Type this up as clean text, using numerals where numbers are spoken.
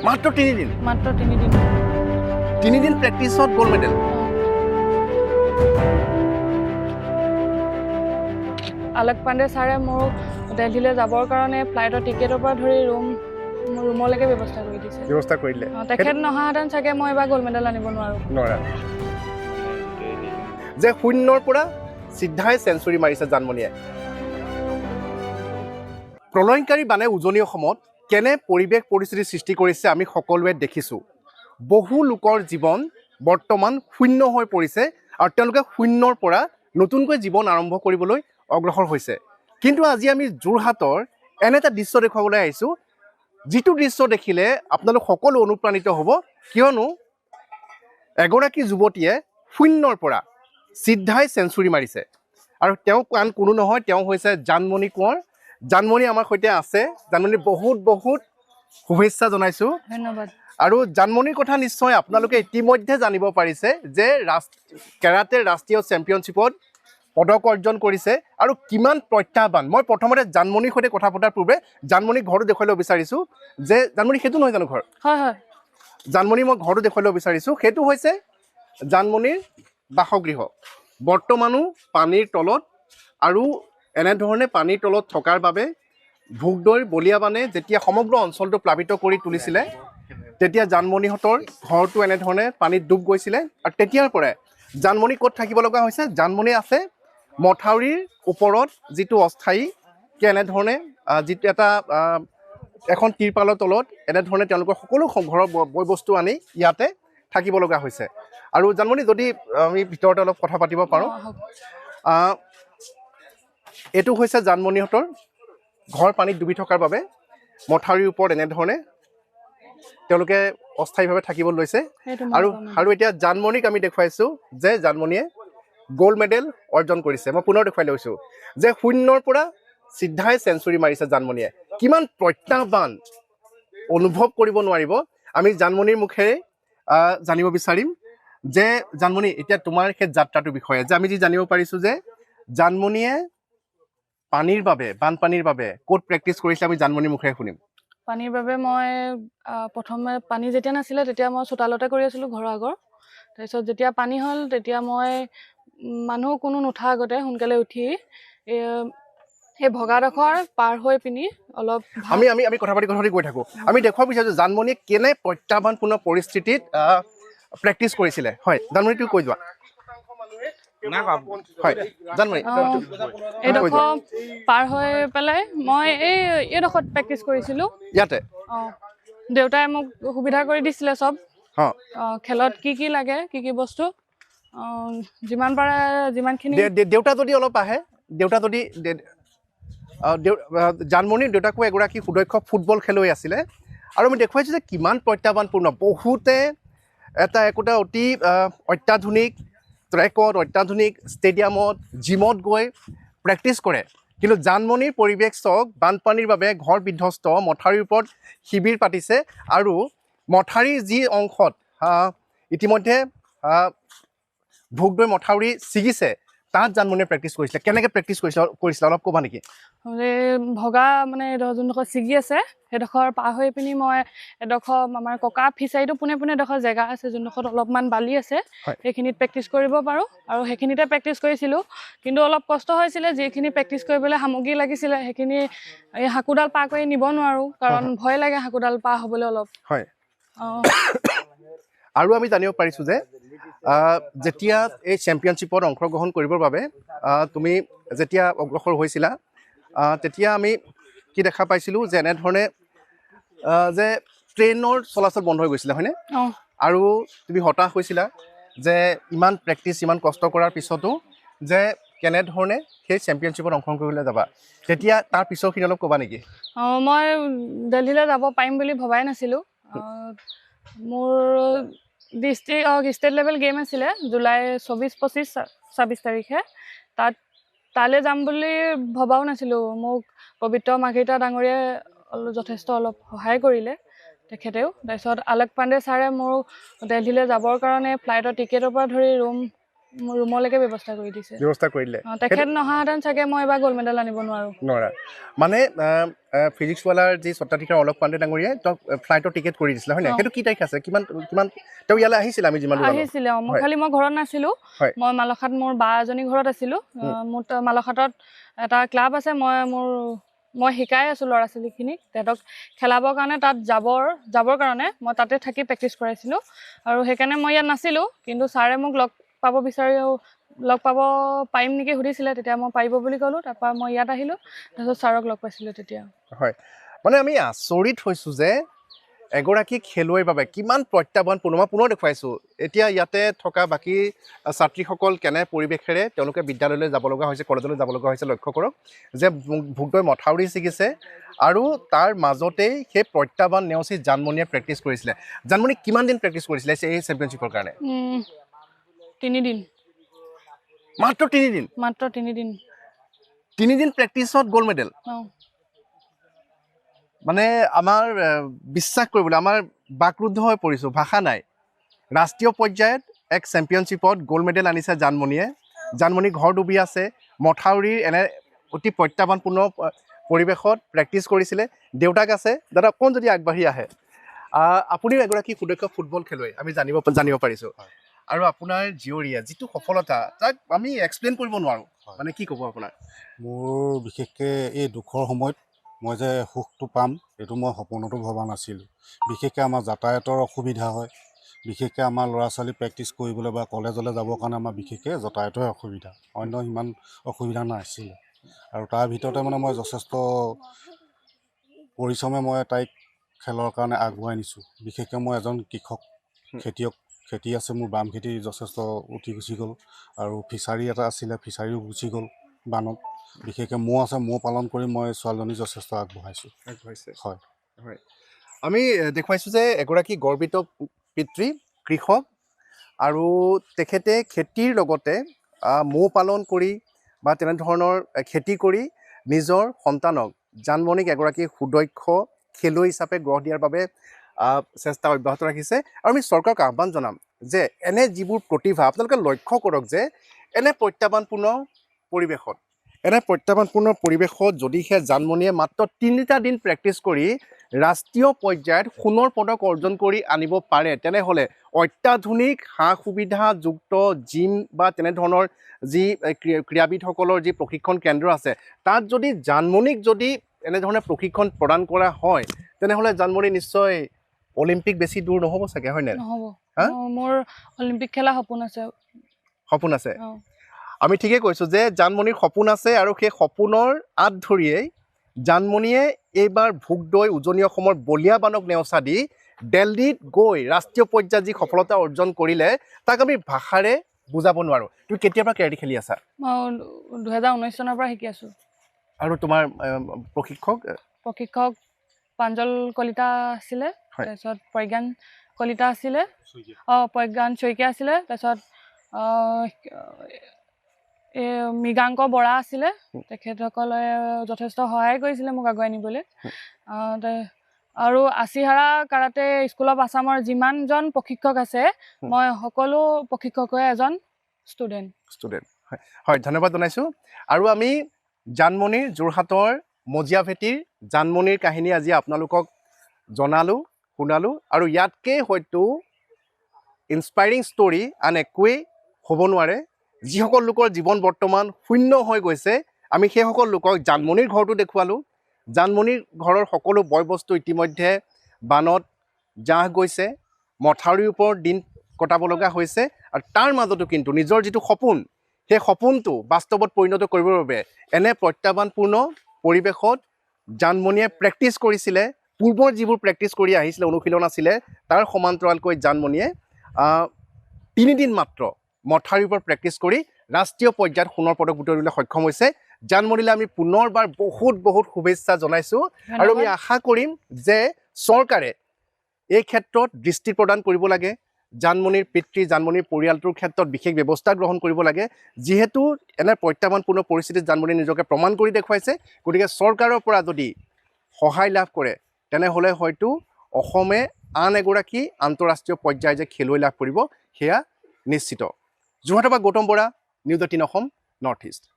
মাত্ৰ 3 দিন মাত্ৰ 3 দিন 3 দিন প্ৰেক্টিছত গ'ল্ড মেডেল আলোক পাণ্ডে ছাৰে মোক দিল্লীলৈ যাবৰ কাৰণে ফ্লাইটৰ টিকেটৰ পৰা ধৰি ৰুমলৈকে ব্যৱস্থা কৰি দিছে ব্যৱস্থা কৰিলে তেখেত নহাহেঁতেন চাগে মই এবাৰ গ'ল্ড মেডেল আনিব নোৱাৰোঁ যে শূন্যৰ পৰা চিধাই চেঞ্চুৰী মাৰিছে জানমণিয়ে প্ৰলয়ংকাৰী বানে উজনি অসমত কেনে পৰিৱেশ পৰিস্থিতি সৃষ্টি কৰিছে আমি সকলোৱে দেখিছোঁ বহু লোকৰ জীৱন বৰ্তমান শূন্য হৈ পৰিছে আৰু তেওঁলোকে শূন্যৰ পৰা নতুনকৈ জীৱন আৰম্ভ কৰিবলৈ অগ্ৰসৰ হৈছে কিন্তু আজি আমি যোৰহাটৰ এনে এটা দৃশ্য দেখুৱাবলৈ আহিছোঁ যিটো দৃশ্য দেখিলে আপোনালোক সকলো অনুপ্ৰাণিত হ'ব কিয়নো এগৰাকী যুৱতীয়ে শূন্যৰ পৰা চিধাই চেঞ্চুৰী মাৰিছে আৰু তেওঁ আন কোনো নহয় তেওঁ হৈছে জানমণি কোঁৱৰ জানমণি আমাৰ সৈতে আছে জানমণি বহুত বহুত শুভেচ্ছা জনাইছোঁ ধন্যবাদ আৰু জানমণিৰ কথা নিশ্চয় আপোনালোকে ইতিমধ্যে জানিব পাৰিছে যে কেৰাটেৰ ৰাষ্ট্ৰীয় চেম্পিয়নশ্বিপত পদক অৰ্জন কৰিছে আৰু কিমান প্ৰত্যাহ্বান মই প্ৰথমতে জানমণিৰ সৈতে কথা পতাৰ পূৰ্বে জানমণিক ঘৰটো দেখুৱাই ল'ব বিচাৰিছোঁ যে জানমণি সেইটো নহয় জানো ঘৰ হয় হয় জানমণি মই ঘৰটো দেখুৱাই ল'ব বিচাৰিছোঁ সেইটো হৈছে জানমণিৰ বাসগৃহ বৰ্তমানো পানীৰ তলত আৰু এনেধৰণে পানীৰ তলত থকাৰ বাবে ভোগদৈৰ বলিয়াবানে যেতিয়া সমগ্ৰ অঞ্চলটো প্লাবিত কৰি তুলিছিলে তেতিয়া জানমণিহঁতৰ ঘৰটো এনেধৰণে পানীত ডুব গৈছিলে আৰু তেতিয়াৰ পৰাই জানমণি ক'ত থাকিব লগা হৈছে জানমণি আছে মথাউৰিৰ ওপৰত যিটো অস্থায়ীকৈ এনেধৰণে যিটো এটা এখন তিৰপালৰ তলত এনেধৰণে তেওঁলোকৰ সকলো ঘৰৰ বয় বস্তু আনি ইয়াতে থাকিব লগা হৈছে আৰু জানমণি যদি আমি ভিতৰতে অলপ কথা পাতিব পাৰোঁ এইটো হৈছে জানমণিহঁতৰ ঘৰ পানীত ডুবি থকাৰ বাবে মথাউৰিৰ ওপৰত এনেধৰণে তেওঁলোকে অস্থায়ীভাৱে থাকিব লৈছে আৰু এতিয়া জানমণিক আমি দেখুৱাইছোঁ যে জানমণিয়ে গ'ল্ড মেডেল অৰ্জন কৰিছে মই পুনৰ দেখুৱাই লৈছোঁ যে শূন্যৰ পৰা চিধাই চেঞ্চুৰী মাৰিছে জানমণিয়ে কিমান প্ৰত্যাহ্বান অনুভৱ কৰিব নোৱাৰিব আমি জানমণিৰ মুখেৰে জানিব বিচাৰিম যে জানমণি এতিয়া তোমাৰ সেই যাত্ৰাটোৰ বিষয়ে যে আমি যি জানিব পাৰিছোঁ যে জানমণিয়ে পানীৰ বাবে বানপানীৰ বাবে ক'ত প্ৰেক্টিছ কৰিছে আমি জানমণিৰ মুখেৰে শুনিম পানীৰ বাবে মই প্ৰথমে পানী যেতিয়া নাছিলে তেতিয়া মই চোতালতে কৰি আছিলোঁ ঘৰৰ আগৰ তাৰপিছত যেতিয়া পানী হ'ল তেতিয়া মই মানুহ কোনো নুঠা আগতে সোনকালে উঠি সেই ভগাডোখৰ পাৰ হৈ পিনি অলপ আমি কথা পাতি গৈ থাকোঁ আমি দেখুৱাব বিচাৰিছোঁ জানমণিয়ে কেনে প্ৰত্যাহ্বানপূৰ্ণ পৰিস্থিতিত প্ৰেক্টিছ কৰিছিলে হয় জানমণি তুমি কৈ যোৱা হয় জানমণি এইডোখৰ পাৰ হৈ পেলাই মই এইডোখৰত প্ৰেক্টিছ কৰিছিলোঁ ইয়াতে দেউতাই মোক সুবিধা কৰি দিছিলে চব অঁ খেলত কি লাগে কি বস্তু যিমান পাৰে যিমানখিনি দেউতা যদি অলপ আহে দেউতা যদি জানমণিৰ দেউতাকো এগৰাকী সুদক্ষ ফুটবল খেলুৱৈ আছিলে আৰু আমি দেখুৱাইছোঁ যে কিমান প্ৰত্যাহ্বানপূৰ্ণ বহুতে একোটা অতি অত্যাধুনিক ট্ৰেকত অত্যাধুনিক ষ্টেডিয়ামত জিমত গৈ প্ৰেক্টিছ কৰে কিন্তু জানমণিৰ পৰিৱেশ চাওক বানপানীৰ বাবে ঘৰ বিধ্বস্ত মথাউৰিৰ ওপৰত শিবিৰ পাতিছে আৰু মথাউৰিৰ যি অংশত ইতিমধ্যে ভোগদৈ মথাউৰি ছিগিছে তাত জানমণিয়ে প্ৰেক্টিছ কৰিছিলে কেনেকৈ প্ৰেক্টিছ কৰিছিলে অলপ ক'বা নেকি ভগা মানে যোনডোখৰ ছিগি আছে সেইডোখৰ পাৰ হৈ পিনি মই এডোখৰ আমাৰ ককা ফিচাৰীটো পোনে এডোখৰ জেগা আছে যোনডোখৰত অলপমান বালি আছে সেইখিনিত প্ৰেক্টিছ কৰিব পাৰোঁ আৰু সেইখিনিতে প্ৰেক্টিছ কৰিছিলোঁ কিন্তু অলপ কষ্ট হৈছিলে যিখিনি প্ৰেক্টিছ কৰিবলৈ সামগ্ৰী লাগিছিলে সেইখিনি এই হাকুডাল পাৰ কৰি নিব নোৱাৰোঁ কাৰণ ভয় লাগে হাকুডাল পাৰ হ'বলৈ অলপ হয় আৰু আমি জানিব পাৰিছোঁ যে যেতিয়া এই চেম্পিয়নশ্বিপত অংশগ্ৰহণ কৰিবৰ বাবে তুমি যেতিয়া অগ্ৰসৰ হৈছিলা তেতিয়া আমি কি দেখা পাইছিলোঁ যে এনেধৰণে যে ট্ৰেইনৰ চলাচল বন্ধ হৈ গৈছিলে হয়নে আৰু তুমি হতাশ হৈছিলা যে ইমান প্ৰেক্টিছ ইমান কষ্ট কৰাৰ পিছতো যে কেনেধৰণে সেই চেম্পিয়নশ্বিপত অংশগ্ৰহণ কৰিবলৈ যাবা তেতিয়া তাৰ পিছৰখিনি অলপ ক'বা নেকি মই দিল্লীলৈ যাব পাৰিম বুলি ভবাই নাছিলোঁ মোৰ ষ্টেট লেভেল গেম আছিলে জুলাই 24-25-26 তাৰিখে তালৈ যাম বুলি ভবাও নাছিলোঁ মোক পবিত্ৰ মাৰ্ঘেৰিটা ডাঙৰীয়াই যথেষ্ট অলপ সহায় কৰিলে তেখেতেও তাৰপিছত আলোক পাণ্ডে ছাৰে মোৰ দিল্লীলৈ যাবৰ কাৰণে ফ্লাইটৰ টিকেটৰ পৰা ধৰি ৰুমলৈকে ব্যৱস্থা কৰি দিছে। ব্যৱস্থা কৰি দিলে। তেখেত নহাহেঁতেন চাগে মই এবাৰ গ'ল্ড মেডেল আনিব নোৱাৰা। মানে ফিজিক্সৱালাৰ যি স্বত্বাধিকাৰ অলক পাণ্ডে ডাঙৰীয়াই তেওঁক ফ্লাইটৰ টিকেট কৰি দিছিলে হয় নাই? সেইটো কি তাৰিখ আছে? কিমান তেওঁ ইয়ালৈ আহিছিলে? আমি যিমান আহিছিলে। মই খালি মই ঘৰত নাছিলোঁ। মই মালখাত মোৰ বা এজনী ঘৰত আছিলোঁ। মোৰ মালখাতত এটা ক্লাব আছে। মই শিকাই আছোঁ ল'ৰা ছোৱালীখিনিক। তেহেঁতক খেলাবৰ কাৰণে তাত যাবৰ কাৰণে মই তাতে থাকি প্ৰেক্টিচ কৰাইছিলোঁ। আৰু সেইকাৰণে মই ইয়াত নাছিলোঁ। কিন্তু ছাৰে মোক লগ পাব পাৰিম নেকি সুধিছিলে। তেতিয়া মই পাৰিব বুলি ক'লোঁ। তাৰপৰা মই ইয়াত আহিলোঁ। তাৰপিছত ছাৰক লগ পাইছিলোঁ তেতিয়া। হয়, মানে আমি আচৰিত হৈছোঁ যে এগৰাকী খেলুৱৈৰ বাবে কিমান প্ৰত্যাহ্বানপূৰ্ণ। মই পুনৰ দেখুৱাইছোঁ এতিয়া ইয়াতে থকা বাকী ছাত্ৰীসকল কেনে পৰিৱেশেৰে তেওঁলোকে বিদ্যালয়লৈ যাব লগা হৈছে, কলেজলৈ যাব লগা হৈছে। লক্ষ্য কৰক যে ভোগদৈ মথাউৰি ছিগিছে আৰু তাৰ মাজতেই সেই প্ৰত্যাহ্বান নেওচি জানমণিয়ে প্ৰেক্টিচ কৰিছিলে। জানমণি কিমান দিন প্ৰেক্টিচ কৰিছিলে এই চেম্পিয়নশ্বিপৰ কাৰণে? 3 দিন। মাত্ৰ 3 দিন? মাত্ৰ 3 দিন। 3 দিন প্ৰেক্টিচত গ'ল্ড মেডেল? মানে আমাৰ বিশ্বাস কৰিবলৈ আমাৰ বাকৰুদ্ধ হৈ পৰিছোঁ, ভাষা নাই। ৰাষ্ট্ৰীয় পৰ্যায়ত এক চেম্পিয়নশ্বিপত গ'ল্ড মেডেল আনিছে জানমণিয়ে। জানমণি ঘৰ ডুবি আছে, মথাউৰিৰ এনে অতি প্ৰত্যাহ্বানপূৰ্ণ পৰিৱেশত প্ৰেক্টিচ কৰিছিলে। দেউতাক আছে। দাদা অকণ যদি আগবাঢ়ি আহে। আপুনিও এগৰাকী সুদক্ষ ফুটবল খেলুৱৈ আমি জানিব পাৰিছোঁ। আৰু আপোনাৰ জীয়ৰীয়ে যিটো সফলতা তাক আমি এক্সপ্লেইন কৰিব নোৱাৰোঁ। মানে কি ক'ব আপোনাৰ? মোৰ বিশেষকৈ এই দুখৰ সময়ত মই যে সুখটো পাম এইটো মই সপোনতো ভবা নাছিলোঁ। বিশেষকৈ আমাৰ যাতায়াতৰ অসুবিধা হয়। বিশেষকৈ আমাৰ ল'ৰা ছোৱালী প্ৰেক্টিচ কৰিবলৈ বা কলেজলৈ যাবৰ কাৰণে আমাৰ বিশেষকৈ যাতায়াতৰ অসুবিধা, অন্য ইমান অসুবিধা নাছিলে। আৰু তাৰ ভিতৰতে মানে মই যথেষ্ট পৰিশ্ৰমে মই তাইক খেলৰ কাৰণে আগুৱাই নিছোঁ। বিশেষকৈ মই এজন কৃষক, খেতি আছে মোৰ। বাম খেতি যথেষ্ট উঠি গুচি গ'ল। আৰু ফিছাৰী এটা আছিলে, ফিছাৰীও গুচি গ'ল বানত। বিশেষকৈ মৌ আছে, মৌ পালন কৰি মই ছোৱালীজনী যথেষ্ট আগবঢ়াইছে। হয় হয়, আমি দেখুৱাইছোঁ যে এগৰাকী গৰ্বিত পিতৃ, কৃষক, আৰু তেখেতে খেতিৰ লগতে মৌ পালন কৰি বা তেনেধৰণৰ খেতি কৰি নিজৰ সন্তানক জানমণিক এগৰাকী সুদক্ষ খেলুৱৈ হিচাপে গঢ় দিয়াৰ বাবে চেষ্টা অব্যাহত ৰাখিছে। আৰু আমি চৰকাৰক আহ্বান জনাম যে এনে যিবোৰ প্ৰতিভা আপোনালোকে লক্ষ্য কৰক যে এনে প্ৰত্যাহ্বানপূৰ্ণ পৰিৱেশত যদিহে জানমণিয়ে মাত্ৰ 3টা দিন প্ৰেক্টিচ কৰি ৰাষ্ট্ৰীয় পৰ্যায়ত সোণৰ পদক অৰ্জন কৰি আনিব পাৰে, তেনেহ'লে অত্যাধুনিক সা সুবিধাযুক্ত জিম বা তেনেধৰণৰ যি ক্ৰীড়াবিদসকলৰ যি প্ৰশিক্ষণ কেন্দ্ৰ আছে তাত যদি জানমণিক যদি এনেধৰণে প্ৰশিক্ষণ প্ৰদান কৰা হয় তেনেহ'লে জানমণি নিশ্চয় অলিম্পিক বেছি দূৰ নহ'ব চাগে, হয় নে? নহ'ব। মোৰ অলিম্পিক খেলা সপোন আছে। আমি ঠিকেই কৈছোঁ যে জানমণিৰ সপোন আছে আৰু সেই সপোনৰ আঁত ধৰিয়েই জানমণিয়ে এইবাৰ ভোগদৈ উজনি অসমৰ বলিয়া বানক নেওচা দি দিল্লীত গৈ ৰাষ্ট্ৰীয় পৰ্যায়ত যি সফলতা অৰ্জন কৰিলে তাক আমি ভাষাৰে বুজাব নোৱাৰোঁ। তুমি কেতিয়াৰ পৰা কেৰাটে খেলি আছা? মই 2019 চনৰ পৰা শিকি আছোঁ। আৰু তোমাৰ প্ৰশিক্ষক প্ৰাঞ্জল কলিতা আছিলে, তাৰপিছত প্ৰজ্ঞান কলিতা আছিলে, প্ৰজ্ঞান শইকীয়া আছিলে, তাৰপিছত মৃগাংক বৰা আছিলে। তেখেতসকলে যথেষ্ট সহায় কৰিছিলে মোক আগুৱাই নিবলৈ। আৰু আছিহাৰা কাৰাটে স্কুল অফ আছামৰ যিমানজন প্ৰশিক্ষক আছে মই সকলো প্ৰশিক্ষকৰে এজন ষ্টুডেণ্ট। হয়, ধন্যবাদ জনাইছোঁ। আৰু আমি জানমণিৰ যোৰহাটৰ মজিয়াভেটিৰ জানমণিৰ কাহিনী আজি আপোনালোকক জনালোঁ, শুনালোঁ। আৰু ইয়াতকৈ হয়তো ইনস্পাইৰিং ষ্টৰি আন একোৱেই হ'ব নোৱাৰে। যিসকল লোকৰ জীৱন বৰ্তমান শূন্য হৈ গৈছে আমি সেইসকল লোকক জানমণিৰ ঘৰটো দেখুৱালোঁ। জানমণিৰ ঘৰৰ সকলো বয় বস্তু ইতিমধ্যে বানত জাহ গৈছে, মথাউৰিৰ ওপৰত দিন কটাব লগা হৈছে। আৰু তাৰ মাজতো কিন্তু নিজৰ যিটো সপোন সেই সপোনটো বাস্তৱত পৰিণত কৰিবৰ বাবে এনে প্ৰত্যাহ্বানপূৰ্ণ পৰিৱেশত জানমণিয়ে প্ৰেক্টিচ কৰিছিলে। পূৰ্বৰ যিবোৰ প্ৰেক্টিচ কৰি আহিছিলে, অনুশীলন আছিলে, তাৰ সমান্তৰালকৈ জানমণিয়ে 3 দিন মাত্ৰ মথাউৰিৰ ওপৰত প্ৰেক্টিচ কৰি ৰাষ্ট্ৰীয় পৰ্যায়ত সোণৰ পদক বুটলিবলৈ সক্ষম হৈছে। জানমণিলৈ আমি পুনৰবাৰ বহুত শুভেচ্ছা জনাইছোঁ। আৰু আমি আশা কৰিম যে চৰকাৰে এই ক্ষেত্ৰত দৃষ্টি প্ৰদান কৰিব লাগে। জানমণিৰ পিতৃ, জানমণিৰ পৰিয়ালটোৰ ক্ষেত্ৰত বিশেষ ব্যৱস্থা গ্ৰহণ কৰিব লাগে। যিহেতু এনে প্ৰত্যাহ্বানপূৰ্ণ পৰিস্থিতিত জানমণিয়ে নিজকে প্ৰমাণ কৰি দেখুৱাইছে। গতিকে চৰকাৰৰ পৰা যদি সহায় লাভ কৰে তেনেহ'লে হয়তো অসমে আন এগৰাকী আন্তঃৰাষ্ট্ৰীয় পৰ্যায়ৰ যে খেলুৱৈ লাভ কৰিব সেয়া নিশ্চিত। যোৰহাটৰ পৰা Gautam Bora, news 18 Assam, north east.